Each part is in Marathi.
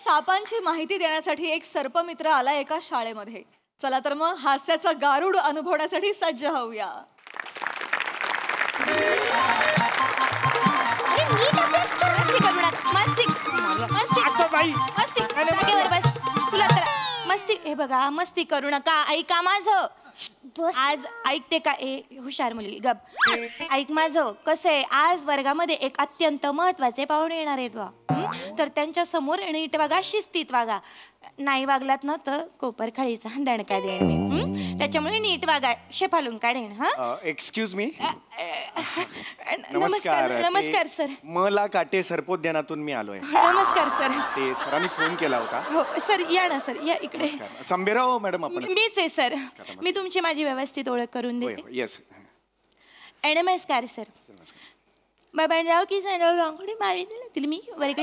सापांची माहिती देण्यासाठी एक सर्पमित्र आला एका शाळेमध्ये. चला तर मग हास्याचा गारुड अनुभवण्यासाठी सज्ज होऊया. मस्ती हे बघा, मस्ती करू नका. ऐका माझं. आज ऐकते का? हुशार मुलगी गप. ऐक माझं. कसं आहे, आज वर्गामध्ये एक अत्यंत महत्वाचे पाहुणे येणार आहेत बा. तर त्यांच्या समोर नीट वागा, शिस्तीत वागा. नाही वागलात ना तर कोपर खळीचा दणका देईन मी. त्याच्यामुळे नीट वागा, शेफालून काढेन. हा, एक्सक्यूज मी. नमस्कार. नमस्कार सर. मला काटे सर्पोद्यानातून मी आलोय. नमस्कार सर. ते सरांनी फोन केला होता. हो सर, या ना सर, या इकडे. संभेराव मॅडम आपण. मीच आहे सर. मी तुमची माझी व्यवस्थित ओळख करून देते. येस. नमस्कार सर. बाबांराव की सराव रांगोळी मारी दिली मी वर्ग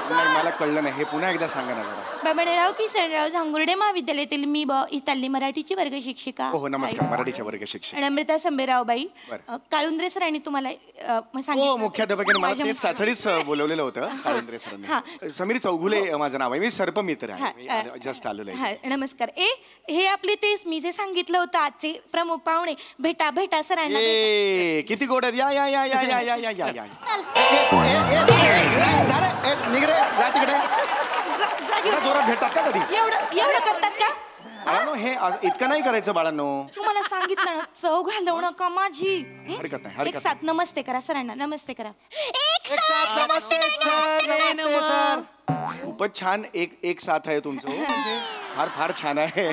नाही, मला कळलं नाही. हे पुन्हा एकदा सांगा ना जरा. बाबांराव की सराव झांगुर्डे महाविद्यालयातील मी इथली मराठीची वर्ग शिक्षिका. हो नमस्कार. मराठीच्या वर्ग शिक्षिका अमृता संभेरावबाई. काळुंद्रे सरांनी तुम्हाला सांगितलं. मुख्याध्यापकाने मला ते साचडीच बोलवलेलं होतं. काळुंद्रे सरांनी. समीर चौगुले माझं नाव आहे. मी सर्पमित्र आहे. जस्ट आलेलो आहे. नमस्कार. हे आपले तेच मी जे सांगितलं होतं आजचे प्रमुख पाहुणे. भेटा भेटा सरांना. किती गोड आहेत. या या या या या या या या. निघ रे, जा तिकडे. जोरात भेटतात का कधी? एवढं करतात का? हे इतकं नाही करायचं बाळांनो. तुम्हाला सांगितलं ना, चव घालवू नका माझी. हरकत नाही. एक साथ नमस्ते करा सरांना. नमस्ते करा. नमस्ते सर. खूपच छान एक साथ आहे तुमचं. फार फार छान आहे.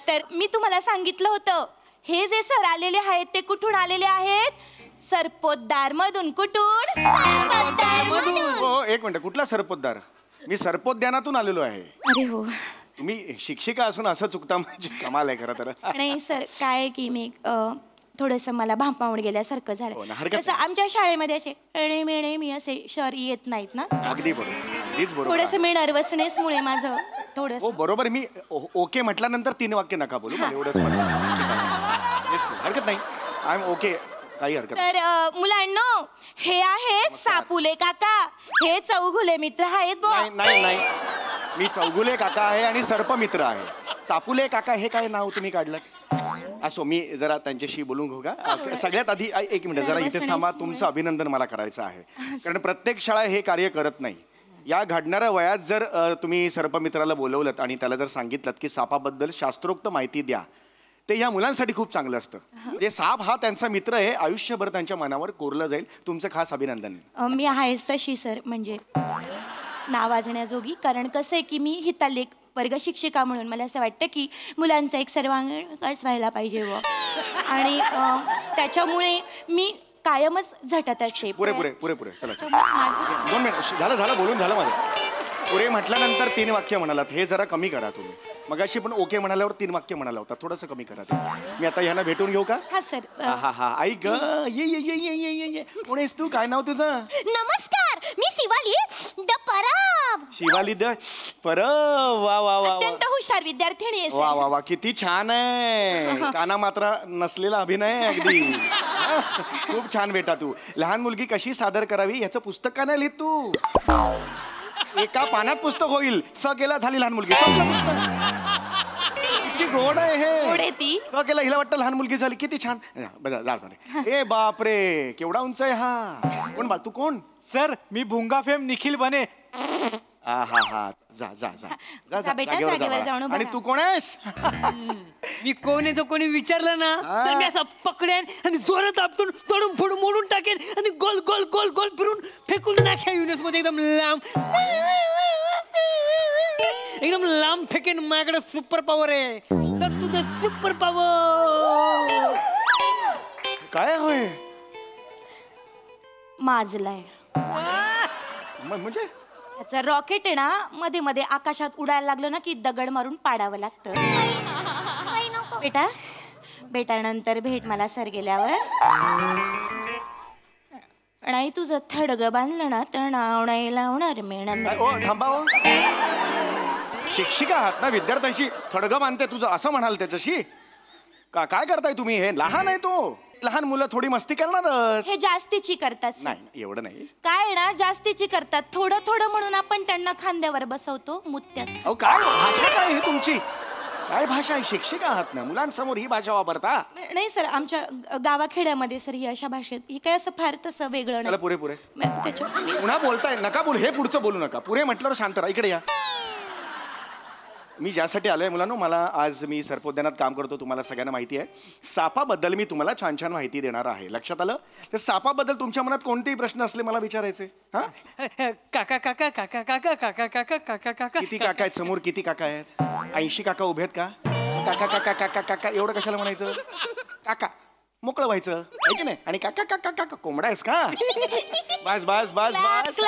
तर मी तुम्हाला सांगितलं होतं, हे जे सर आलेले आहेत ते कुठून आलेले आहेत? सरपोतदार मधून. कुठून? हो, एक मिनिट. कुठला सरपोतदार? मी सर्पोद्यानातून आलेलो आहे. अरे हो. तुम्ही शिक्षिका असून असं चुकता म्हणजे कमाल आहे खरं तर. नाही सर, काय की मी थोडंसं मला भांपावून गेल्यासारखं झालं. तसं आमच्या शाळेमध्ये असे मेणे मी असे शहर येत नाहीत ना. अगदी बरोबर. अगदीच बरोबर. थोडंसं मी नर्वसनेसमुळे माझं थोडं. हो बरोबर. मी ओके म्हटल्यानंतर 3 वाक्य नका बोलू. एवढंच हरकत नाही. I am okay. काही हरकत. तर मुलांनो, हे आहेत सापुले काका. हे चौगुले मित्र आहेत. नाही नाही, मी चौगुले काका आहे आणि सर्पमित्र आहे. सापुले काका हे काय नाव तुम्ही काढलं? असो, मी जरा त्यांच्याशी बोलून घेऊ का? सगळ्यात आधी एक मिनिट जरा इथेच थांबा. तुमचं अभिनंदन मला करायचं आहे. कारण प्रत्येक शाळा हे कार्य करत नाही. या घडणाऱ्या वयात जर तुम्ही सर्पमित्राला बोलवलं आणि त्याला जर सांगितलं की सापाबद्दल शास्त्रोक्त माहिती द्या, ते या मुलांसाठी खूप चांगलं असतं. म्हणजे साप हा त्यांचा मित्र आहे. आयुष्यभर त्यांच्या मनावर कोरलं जाईल. तुमचं खास अभिनंदन. मी आहेच तशी सर, म्हणजे नावाजण्याजोगी. कारण कसं आहे की मी हिताले वर्ग शिक्षिका म्हणून मला असं वाटतं की मुलांचा एक सर्वांगीण विकास व्हायला पाहिजे व आणि त्याच्यामुळे मी कायमच झटत असते. पुरे पुरे पुरे पुरे. चला 2 मिनिट. झालं बोलून झालं माझं. पुरे म्हटल्यानंतर 3 वाक्य म्हणालात. हे जरा कमी करा तुम्ही. मगाशी पण ओके म्हणाल्यावर 3 वाक्य म्हणाला होता. थोडंसं कमी करा. मी आता ह्यांना भेटून घेऊ का? हा सर. हा ऐक ये ये ये ये ये ये ये. कोण आहेस तू? काय नाव तुझं? नमस्कार, मी शिवाली द परब. शिवाली द परब. वा वा वा. अत्यंत हुशार विद्यार्थिनी आहे. वा वा वा. किती छान आहे. काना मात्रा नसलेला अभिनय अगदी. खूप छान बेटा. तू लहान मुलगी कशी सादर करावी याचं पुस्तक का नाही लिहित तू? एका पानात पुस्तक होईल. स केला झाली लहान मुलगी. किती गोड आहे हे. ती स केला हिला वाटतं लहान मुलगी झाली. किती छान. ए बापरे, केवढा उंच आहे हा. कोण बाळ? तू कोण? सर, मी भुंगा फेम निखिल बने. हा हा हा. जा जा जा जा जा. आणि तू कोण आहेस? मी कोण आहे तो कोणी विचारलं ना तर मी असं पकडेन आणि जोरात आपटून तोडून फोडून मोडून टाकेन आणि गोल गोल गोल गोल फिरून फेकून टाकेन युनिवर्स मध्ये. एकदम लांब फेकेन. माझ्याकडे सुपर पॉवर आहे. तर तुझं सुपर पॉवर काय होय? माजलाय म्हणजे त्याचं रॉकेट आहे ना, मध्ये मध्ये आकाशात उडायला लागलं ना की दगड मारून पाडावं लागतं. बेटा नंतर भेट मला सर गेल्यावर. नाही तुझं थडगं बांधलं ना तर नाव नाही लावणार मॅडम. थांबा. शिक्षिका आहात ना, विद्यार्थ्यांशी थडगं बांधते तुझं असं म्हणाल त्याच्याशी? काय करताय तुम्ही? हे लहान आहे तो. लहान मुलं थोडी मस्ती करणारच. हे जास्तीची करतात सर. नाही एवढं नाही. काय ना जास्तीची करतात, थोडं थोडं म्हणून आपण त्यांना खांद्यावर बसवतो मुत्यात. अहो काय भाषा काय आहे तुमची? काय भाषा आहे? शिक्षिका आहात ना, मुलांसमोर ही भाषा वापरता? नाही सर, आमच्या गावाखेड्यामध्ये सर ही अशा भाषेत ही काय असं फार तसं वेगळं चला नाही. पुरे पुरे. त्याच्या पुन्हा बोलताय नका बोलू, हे पुढचं बोलू नका. पुरे म्हटल्यावर शांत राहा. इकडे या. मी ज्यासाठी आलोय मुलांनो, मला आज मी सर्पोद्यानात काम करतो, तुम्हाला सगळ्यांना माहिती आहे. सापाबद्दल मी तुम्हाला छान छान माहिती देणार आहे. लक्षात आलं? तर सापाबद्दल तुमच्या मनात कोणतेही प्रश्न असले मला विचारायचे. हा काका काका काका काका काका काका काका काका किती काका आहेत समोर? किती काका आहेत? 80 काका उभे आहेत का? काका काका काका काका एवढं कशाला म्हणायचं? काका मोकळं व्हायचं आहे की नाही? आणि काका काका काका कोंबडा आहेस का? बस बस बस बस.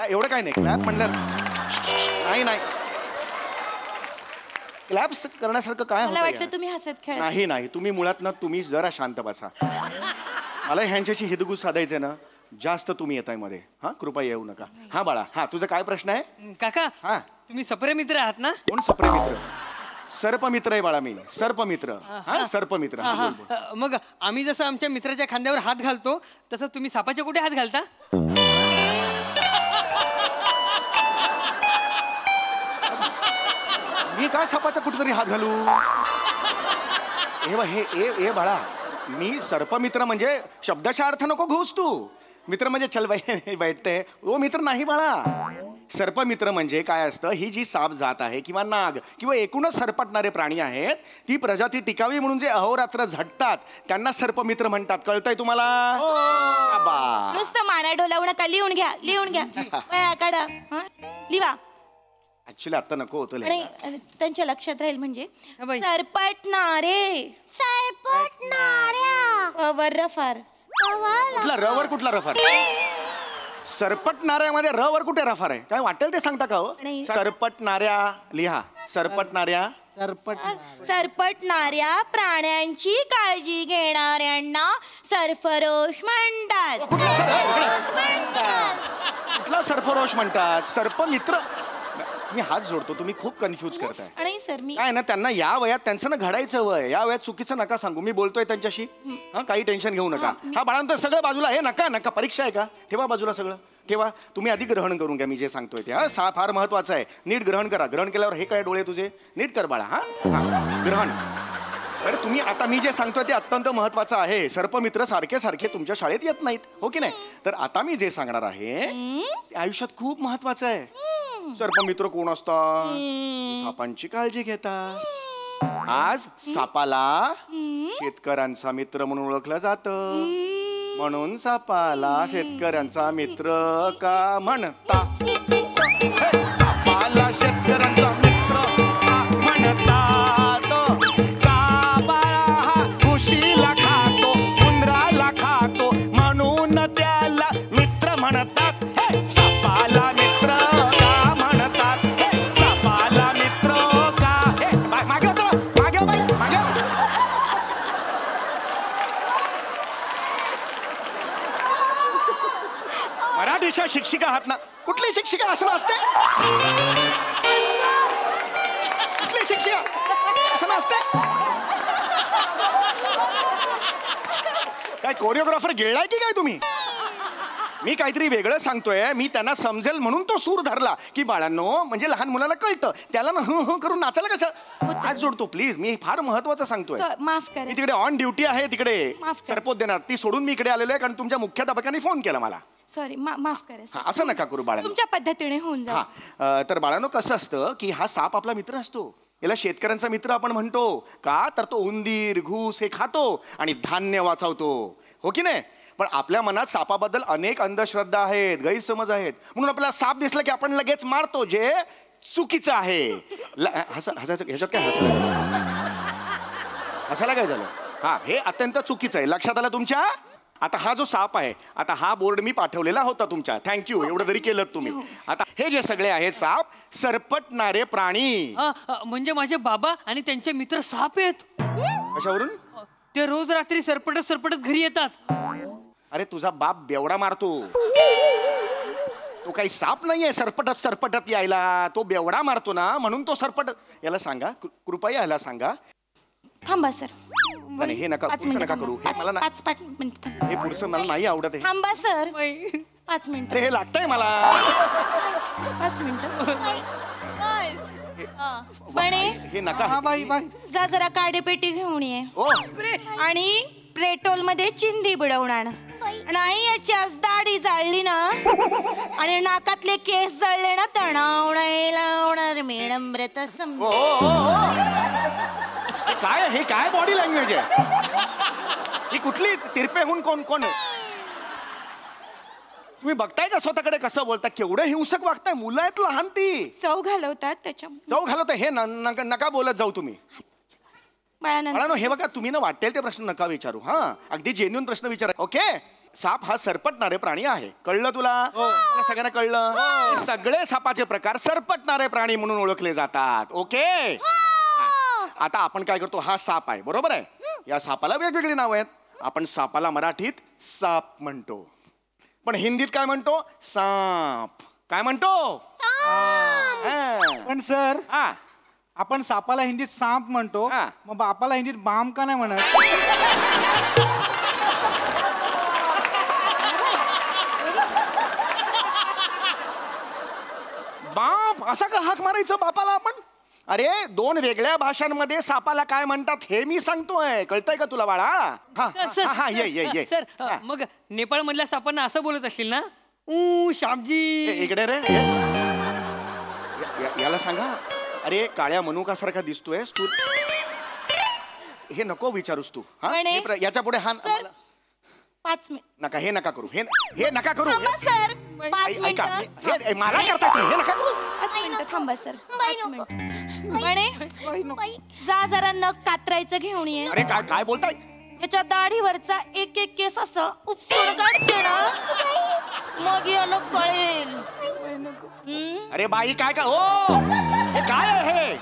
एवढं काय नाही. क्लॅप म्हणलं नाही नाही. क्लॅप्स करण्यासारखं काय मला होतं? वाटलं तुम्ही हसत खेळत. नाही नाही, तुम्ही मुळात ना तुम्ही जरा शांत बसा. मला ह्यांच्याशी हिदगुज साधायचंय ना, जास्त तुम्ही येताय मध्ये. हा कृपया येऊ नका. हा बाळा, हा तुझा काय प्रश्न आहे? काका हा तुम्ही सप्रे मित्र आहात ना? कोण सप्रे मित्र? सर्पमित्र आहे बाळा मी. सर्पमित्र. हा सर्पमित्र. हा, हा. मग आम्ही जसं आमच्या मित्राच्या खांद्यावर हात घालतो तसं तुम्ही सापाच्या कुठे हात घालता? मी काय सापाचा कुठेतरी हात घालू? हे बाळा, मी सर्पमित्र म्हणजे शब्दाचा अर्थ नको घेऊस तू. मित्र म्हणजे चल बाई वाईटते. ओ मित्र नाही बाळा. सर्पमित्र म्हणजे काय असतं? ही जी साप जात आहे किंवा नाग किंवा एकूणच सरपटणारे प्राणी आहेत, ती प्रजाती टिकावी म्हणून जे अहोरात्र झटतात त्यांना सर्पमित्र म्हणतात. कळतंय तुम्हाला? नुसतं माना डोलावू नका, लिहून घ्या लिहून घ्या. वह्या काढा. हा लिहा. ऍक्च्युली आता नको होतं आणि त्यांच्या लक्षात राहील म्हणजे हा बाई. सरपटणारे. सरपटणाऱ्या वर रफार. कुठला रवर? कुठला रफार? सरपटणाऱ्यामध्ये रवर कुठे रफार आहे? काय वाटेल ते सांगता का हो? नाही. सरपटणाऱ्या लिहा. सरपटणाऱ्या. सरपटणाऱ्या प्राण्यांची काळजी घेणाऱ्यांना सरफरोश म्हणतात. कुठला सरफरोश म्हणतात? सर्पमित्र. मी हात जोडतो, तुम्ही खूप कन्फ्यूज करताय. आणि सर मी काय ना, त्यांना या वयात त्यांचं ना घडायचं वय. या वयात चुकीचं नका सांगू. मी बोलतोय त्यांच्याशी. हा काही टेन्शन घेऊ नका. हा बाळांतर सगळं बाजूला. हे नका नका, परीक्षा आहे का? ठेवा बाजूला सगळं ठेवा. तुम्ही आधी ग्रहण करून घ्या मी जे सांगतोय ते. हा फार महत्वाचं आहे. नीट ग्रहण करा. ग्रहण केल्यावर हे काय डोळे तुझे नीट कर बाळा. हा ग्रहण. तर तुम्ही आता मी जे सांगतोय ते अत्यंत महत्वाचं आहे. सर्पमित्र सारखे सारखे तुमच्या शाळेत येत नाहीत, हो की नाही? तर आता मी जे सांगणार आहे ते आयुष्यात खूप महत्वाचं आहे. सर्पमित्र कोण असतात? सापांची काळजी घेतात. आज सापाला शेतकऱ्यांचा मित्र म्हणून ओळखलं जातं, म्हणून सापाला शेतकऱ्यांचा मित्र का म्हणतात? सापाला शेतकऱ्यांचा मित्र का म्हणतात? सापाला हा खुशीला खातो, उंदराला खातो, म्हणून त्याला मित्र म्हणतात. सापाला मित्र का म्हणतात? सापाला मित्र का? मागे मागे मागे. मराठीच्या शिक्षिका आहात ना? कुठली शिक्षिका असं असते? कुठली शिक्षिका असं नसते? काय कोरिओग्राफर गिळलाय की काय तुम्ही? मी काहीतरी वेगळं सांगतोय. मी त्यांना समजेल म्हणून तो सूर धरला की बाळांनो, म्हणजे लहान मुलाला कळतं. त्याला ना हं करून नाचायला कसं हात जोडतो? प्लीज, मी फार महत्वाचं सांगतोय. माफ करा. मी तिकडे ऑन ड्युटी आहे तिकडे माफ करा. सर्पोद्यानात. ती सोडून मी इकडे आलेलो आहे कारण तुमच्या मुख्याध्यापकांनी फोन केला मला. सॉरी, माफ करा हा, असं नका करू बाळांनो. तुमच्या पद्धतीने होऊन जा. हा तर बाळांनो कसं असतं की हा साप आपला मित्र असतो. याला शेतकऱ्यांचा मित्र आपण म्हणतो का? तर तो उंदीर घूस हे खातो आणि धान्य वाचवतो, हो की नाही? पण आपल्या मनात सापाबद्दल अनेक अंधश्रद्धा आहेत, गैरसमज आहेत. म्हणून आपल्याला साप दिसला की आपण लगेच मारतो, जे चुकीचं आहे. हसायचं ह्याच्यात काय? हसायला काय झालं? हा हे अत्यंत चुकीचं आहे. लक्षात आलं तुमच्या? आता हा जो साप आहे, आता हा बोर्ड मी पाठवलेला होता तुमच्या. थँक्यू, एवढं जरी केलं तुम्ही. आता हे जे सगळे आहेत साप सरपटणारे प्राणी. म्हणजे माझे बाबा आणि त्यांचे मित्र साप आहेत. कशावरून? ते रोज रात्री सरपटत सरपटत घरी येतात. अरे तुझा बाप बेवडा मारतो. तो काही साप नाहीये सरपटत सरपटत यायला. तो बेवडा मारतो ना, म्हणून तो सरपटत. याला सांगा कृपया, याला सांगा थांबा सर. नाही, हे नका, पाच पुढचं मिनिटं नका थांबा. करू. हे मला ना- 5 मिनिटं थांबा. हे पुढचं मला नाही आवडत आहे. थांबा सर. बाई. 5 मिनिटं. अरे हे लागतंय मला. 5 मिनिटं. हा. म्हणे हे नका. हा बाई बाई. जा जरा काडेपेटी घेऊन ये ओ आणि पेट्रोल मध्ये चिंधी बुडवून आण. नाही याची आज दाढी जाळली ना आणि नाकातले केस जळले ना तणाव नाही लावणार मॅडम व्रत ओ, ओ, ओ, ओ. हे काय बॉडी लँग्वेज आहे ही? कुठली तिरपेहून कोण कोण आहे? तुम्ही बघताय का स्वतःकडे कसं बोलता? केवढं हिंसक वागताय. मुलं आहेत लहान ती. चव घालवतात त्याच्यामुळे. जाऊ घालवत हे नका बोलत जाऊ तुम्ही. बाळानंद मला हे बघा, तुम्ही ना वाटेल ते प्रश्न नका विचारू. हा, अगदी जेन्युन प्रश्न विचारा. ओके, साप हा सरपटणारे प्राणी आहे. कळलं तुला? मला सगळ्यांना कळलं. हे सगळे सापाचे प्रकार सरपटणारे प्राणी म्हणून ओळखले जातात. ओके, आता आपण काय करतो? हा साप आहे, बरोबर आहे. या सापाला वेगवेगळी नाव आहेत. आपण सापाला मराठीत साप म्हणतो, पण हिंदीत काय म्हणतो? साप. काय म्हणतो? पण सर, हा, आपण सापाला हिंदीत सांप म्हणतो, हा. मग बापाला हिंदीत बाम का नाही म्हणत? बाप असा का हाक मारायचं बापाला आपण? अरे, दोन वेगळ्या भाषांमध्ये सापाला काय म्हणतात हे मी सांगतोय. कळतंय का तुला बाळा? हा सर, हा, हा, ये सर, हा. मग नेपाळ मधल्या सापांना असं बोलत असतील ना? श्यामजी. इकडे रे, याला सांगा. अरे, काळ्या मनुकासारखा दिसतोय तू. हे नको विचारूस तू. हा, म्हणे- याच्या पुढे हा सर 5 मिनिट. नका, हे नका करू. हे नका करू. थांबा सर. 5 ऐका, मिनिटं. हे मला करता तुम्ही. हे नका करू. 5 मिनिटं थांबा सर. बाई 5 नको. मिनिटं. म्हणे बाई जा जरा नख कात्रायचं घेऊन ये. अरे काय बोलताय? याच्या दाढीवरचा एक एक केस असं उपसून काढते ना, मग याला कळेल. अरे बाई, काय काय? ओ, हे काय आहे?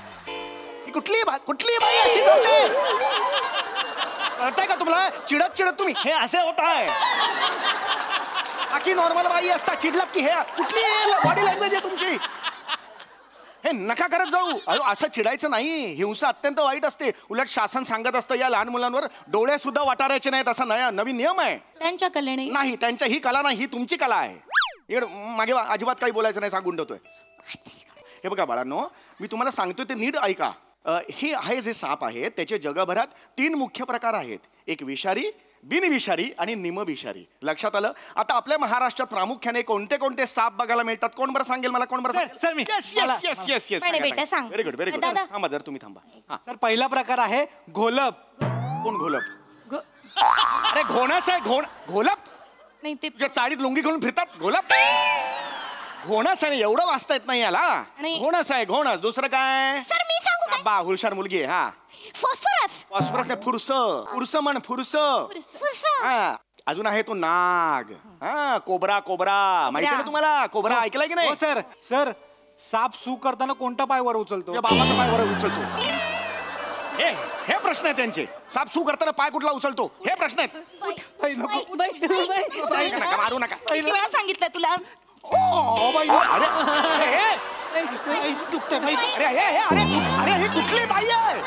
ही कुठली बाई अशी चालते? कळतंय का तुम्हाला? चिडत तुम्ही हे असे होत आहे. बाकी नॉर्मल बाई असता, चिडलात की हे कुठली बॉडी लँग्वेज आहे तुमची? हे नका करत जाऊ. अरे, असं चिडायचं नाही. हिंसा अत्यंत वाईट असते. उलट शासन सांगत असतं या लहान मुलांवर डोळे सुद्धा वाटारायचे नाहीत. असा नवीन नियम आहे. त्यांच्या कलेने नाही, त्यांच्या ही कला नाही, ही तुमची कला आहे. इकडे मागे अजिबात काही बोलायचं नाही, सांगून ठेवतोय. हे बघा बाळांनो, मी तुम्हाला सांगतोय ते नीट ऐका. हे आहे जे साप आहेत त्याचे जगभरात 3 मुख्य प्रकार आहेत. एक विषारी, बिनविषारी आणि निमविषारी. लक्षात आलं? आता आपल्या महाराष्ट्रात प्रामुख्याने कोणते कोणते साप बघायला मिळतात? कोण बरं सांगेल मला? कोण बरं सर, मी. म्हणे बेटा, सांग. Very good, very good. दादा. थांबा जर तुम्ही थांबा. हा, सर, पहिला प्रकार आहे घोलप. कोण घोलप? अरे, घोणस आहे. घोलप नाही ते तुझ्या चाळीत लुंगी घालून फिरतात. घोलप घोणस आहे. एवढं वाचता येत नाही याला. आणि- घोणस आहे, घोणस. दुसरं काय? सर मी सांगू काय? बा, हुशार मुलगी आहे. हा, फॉस्फरस. फॉस्फरस नाही, फुरस म्हण, फुरस. फुसा. हा, अजून आहे तो नाग. हा, कोबरा. माहिती आहे ना तुम्हाला? कोबरा ऐकलाय की नाही? हो सर. सर, साप सू करताना कोणता पाय वर उचलतो? तुझ्या बाबाचा पाय वर उचलतो. हे प्रश्न आहे त्यांचे. साप सू करताना पाय कुठला उचलतो? हे प्रश्न आहेत. बाई, नको. नका मारू नका. किती वेळा सांगितलं तुला? ओ बाई, अरे अरे हे कुठली बाई आहे?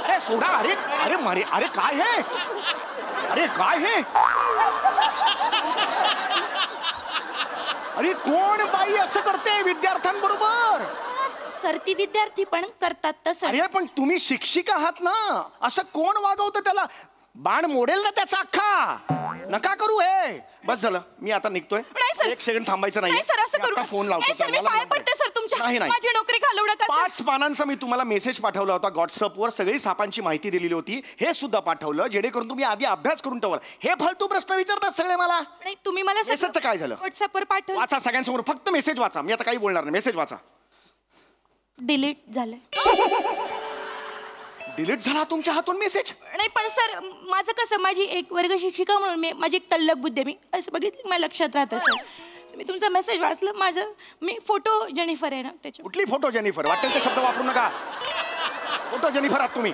अरे सोडा. अरे काय हे? अरे काय हे? अरे कोण बाई असं करते विद्यार्थ्यांबरोबर? सर ती विद्यार्थी पण करतात तसं. अरे पण तुम्ही शिक्षिक आहात ना, असं कोण वागवतं त्याला? बाण मोडेल ना त्याचा अख्खा. नका करू हे. बस झालं, मी आता निघतोय. नाही सर. 1 सेकंड थांबायचं नाही. नाही सर, असं करू नका. फोन लावतो. नाही सर, मी मला पाय नंबर. पडते सर तुमच्या. नाही. माझी नोकरी घालवू नका सर. 5 पानांचा मी तुम्हाला मेसेज पाठवला होता व्हॉट्सअपवर. सगळी सापांची माहिती दिलेली होती. हे सुद्धा पाठवलं जेणेकरून तुम्ही आधी अभ्यास करून ठेवाल. हे फालतू प्रश्न विचारतात सगळे मला. नाही तुम्ही मला मेसेजचं काय झालं? व्हॉट्सअपवर पाठव. वाचा सगळ्यांसमोर. फक्त मेसेज वाचा. मी आता काही बोलणार नाही. मेसेज वाचा. डिलीट झालं. डिलीट झाला तुमच्या हातून मेसेज? नाही पण सर माझं कसं, माझी एक वर्ग शिक्षिका म्हणून माझी एक तल्लक बुद्धी आहे. मी असं बघितलं मला लक्षात राहतं सर. मी तुमचा मेसेज वाचलं. मी फोटो जेनिफर आहे ना त्याच्या. कुठली फोटो जेनिफर? वाटेल ते शब्द वापरू नका. फोटो जेनिफर आहात तुम्ही.